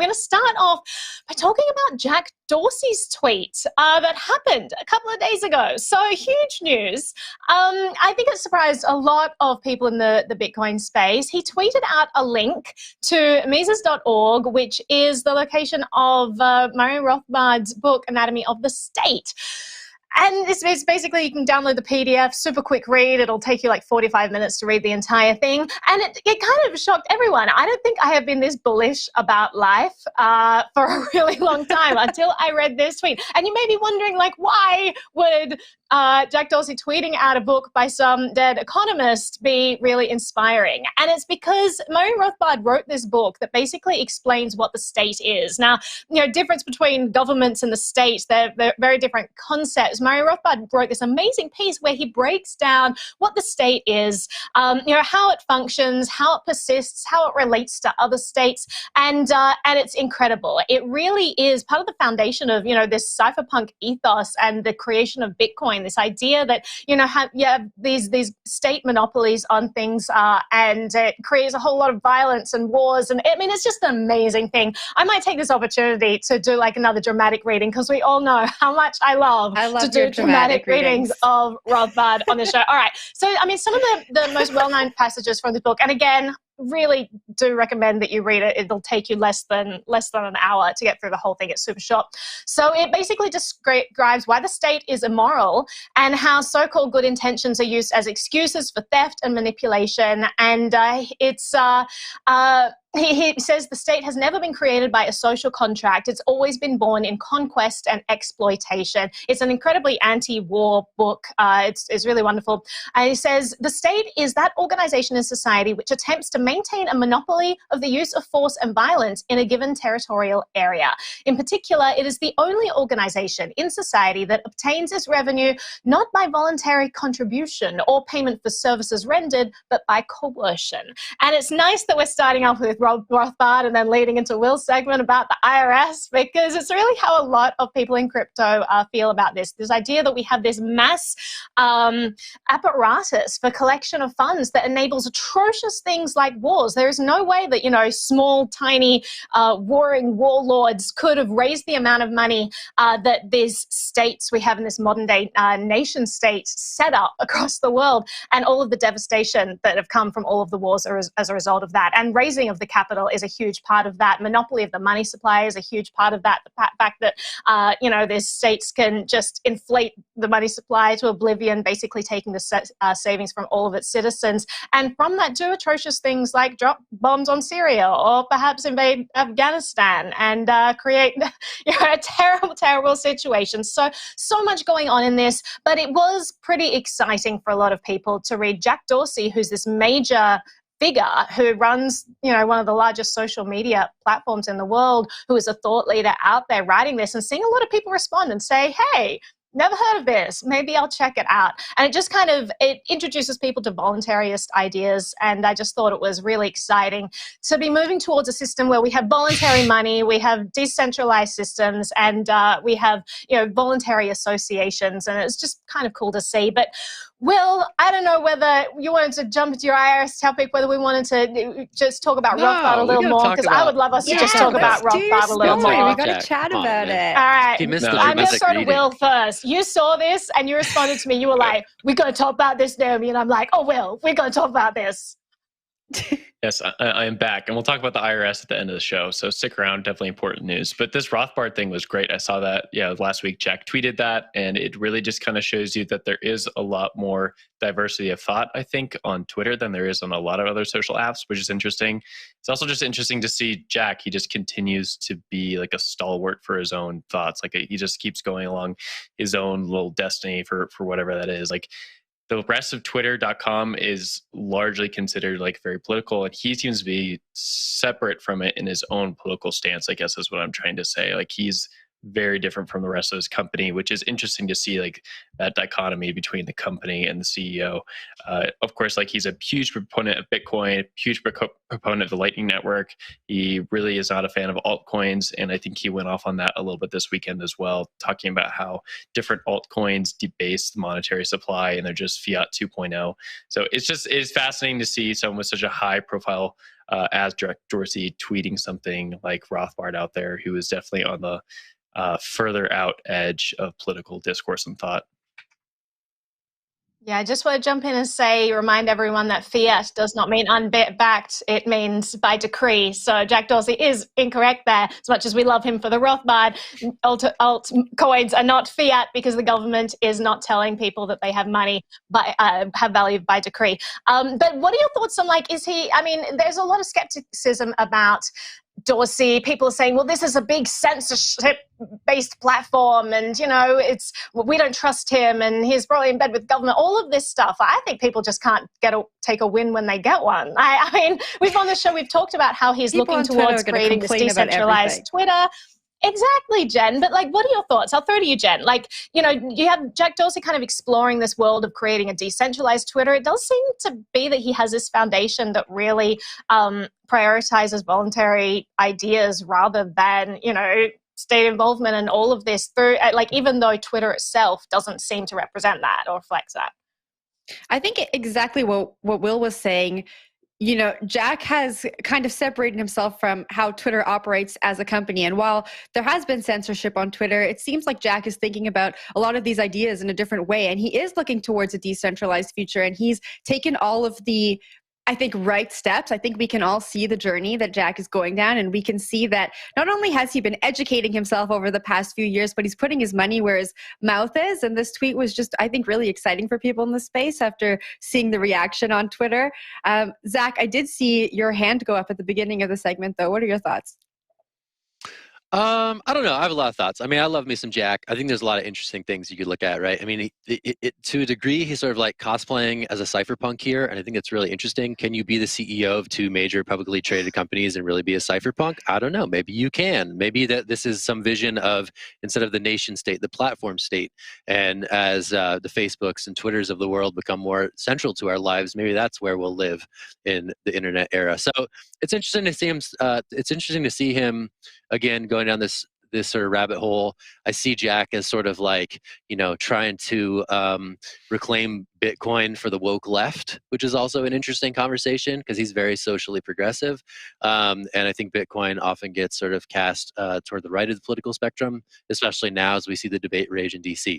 going to start off by talking about Jack Dorsey's tweet that happened a couple of days ago. So huge news. I think it surprised a lot of people in the Bitcoin space. He tweeted out a link to Mises.org, which is the location of Murray Rothbard's book, Anatomy of the State. And it's basically, you can download the PDF, super quick read. It'll take you like 45 minutes to read the entire thing. And it kind of shocked everyone. I don't think I have been this bullish about life for a really long time until I read this tweet. And you may be wondering, like, why would Jack Dorsey tweeting out a book by some dead economist be really inspiring? And it's because Murray Rothbard wrote this book that basically explains what the state is. Now, difference between governments and the state, they're very different concepts. Murray Rothbard wrote this amazing piece where he breaks down what the state is, how it functions, how it persists, how it relates to other states, and it's incredible. It really is part of the foundation of this cypherpunk ethos and the creation of Bitcoin. This idea that you have these state monopolies on things, and it creates a whole lot of violence and wars. And I mean, it's just an amazing thing. I might take this opportunity to do like another dramatic reading, because we all know how much I love to do dramatic readings of Rothbard on the show. All right. So, I mean, some of the most well-known passages from the book, and again, really do recommend that you read it. It'll take you less than an hour to get through the whole thing. It's super short. So it basically describes why the state is immoral and how so-called good intentions are used as excuses for theft and manipulation. And he says the state has never been created by a social contract. It's always been born in conquest and exploitation. It's an incredibly anti-war book. It's really wonderful. And he says the state is that organization in society which attempts to maintain a monopoly of the use of force and violence in a given territorial area. In particular, it is the only organization in society that obtains its revenue not by voluntary contribution or payment for services rendered, but by coercion. And it's nice that we're starting off with Rothbard and then leading into Will's segment about the IRS, because it's really how a lot of people in crypto feel about this idea that we have this mass apparatus for collection of funds that enables atrocious things like wars. There is no way that small, tiny, warring warlords could have raised the amount of money that these states we have in this modern day nation state set up across the world, and all of the devastation that have come from all of the wars as a result of that. And raising of the capital is a huge part of that. Monopoly of the money supply is a huge part of that. The fact that, these states can just inflate the money supply to oblivion, basically taking the savings from all of its citizens. And from that, do atrocious things like drop bombs on Syria or perhaps invade Afghanistan and create a terrible, terrible situation. So much going on in this, but it was pretty exciting for a lot of people to read Jack Dorsey, who's this major figure who runs, one of the largest social media platforms in the world, who is a thought leader out there writing this, and seeing a lot of people respond and say, hey, never heard of this, maybe I'll check it out. And it just it introduces people to voluntarist ideas. And I just thought it was really exciting to be moving towards a system where we have voluntary money, we have decentralized systems, and we have, voluntary associations. And it's just kind of cool to see. But Will, I don't know whether you wanted to jump into your IRS topic, whether we wanted to just talk about Rothbard a little more, because I would love us to just talk about Rothbard a little more. We got to chat about it. All right. I'm going to go to Will first. You saw this and you responded to me. You were like, we're going to talk about this, Naomi. And I'm like, oh, Will, we're going to talk about this. Yes, I am back, and we'll talk about the IRS at the end of the show, so stick around. Definitely important news. But this Rothbard thing was great. I saw that, last week Jack tweeted that, and it really just kind of shows you that there is a lot more diversity of thought, I think, on Twitter than there is on a lot of other social apps, which is interesting. It's also just interesting to see Jack. He just continues to be like a stalwart for his own thoughts. Like he just keeps going along his own little destiny for whatever that is. Like, the rest of Twitter.com is largely considered like very political, and he seems to be separate from it in his own political stance, I guess is what I'm trying to say. Like, he's very different from the rest of his company, which is interesting to see, like that dichotomy between the company and the CEO. Of course, like he's a huge proponent of Bitcoin, huge proponent of the Lightning Network. He really is not a fan of altcoins, and I think he went off on that a little bit this weekend as well, talking about how different altcoins debase the monetary supply and they're just fiat 2.0. So it's fascinating to see someone with such a high profile as Jack Dorsey tweeting something like Rothbard out there, who is definitely on the further out edge of political discourse and thought. Yeah, I just want to jump in and say, remind everyone that fiat does not mean unbacked. It means by decree. So Jack Dorsey is incorrect there. As much as we love him for the Rothbard, alt coins are not fiat because the government is not telling people that they have money have value by decree. But what are your thoughts on, like, there's a lot of skepticism about Dorsey. People are saying, well, this is a big censorship-based platform, and we don't trust him, and he's probably in bed with government. All of this stuff. I think people just can't take a win when they get one. I mean, we've on the show, we've talked about how he's looking towards creating this decentralized Twitter. Exactly, Jen. But what are your thoughts? I'll throw to you, Jen. You have Jack Dorsey kind of exploring this world of creating a decentralized Twitter. It does seem to be that he has this foundation that really prioritizes voluntary ideas rather than, state involvement and all of this through, even though Twitter itself doesn't seem to represent that or reflects that. I think exactly what Will was saying. Jack has kind of separated himself from how Twitter operates as a company. And while there has been censorship on Twitter, it seems like Jack is thinking about a lot of these ideas in a different way. And he is looking towards a decentralized future. And he's taken all of the, I think, right steps. I think we can all see the journey that Jack is going down. And we can see that not only has he been educating himself over the past few years, but he's putting his money where his mouth is. And this tweet was just, I think, really exciting for people in the space after seeing the reaction on Twitter. Zach, I did see your hand go up at the beginning of the segment, though. What are your thoughts? I don't know. I have a lot of thoughts. I mean, I love me some Jack. I think there's a lot of interesting things you could look at, right? I mean, to a degree, he's sort of like cosplaying as a cypherpunk here, and I think it's really interesting. Can you be the CEO of 2 major publicly traded companies and really be a cypherpunk? I don't know. Maybe you can. Maybe that this is some vision of, instead of the nation state, the platform state. And as the Facebooks and Twitters of the world become more central to our lives, maybe that's where we'll live in the internet era. So it's interesting to see him. It's interesting to see him again going down this sort of rabbit hole. I see Jack as sort of like, trying to reclaim Bitcoin for the woke left, which is also an interesting conversation because he's very socially progressive. And I think Bitcoin often gets sort of cast toward the right of the political spectrum, especially now as we see the debate rage in DC.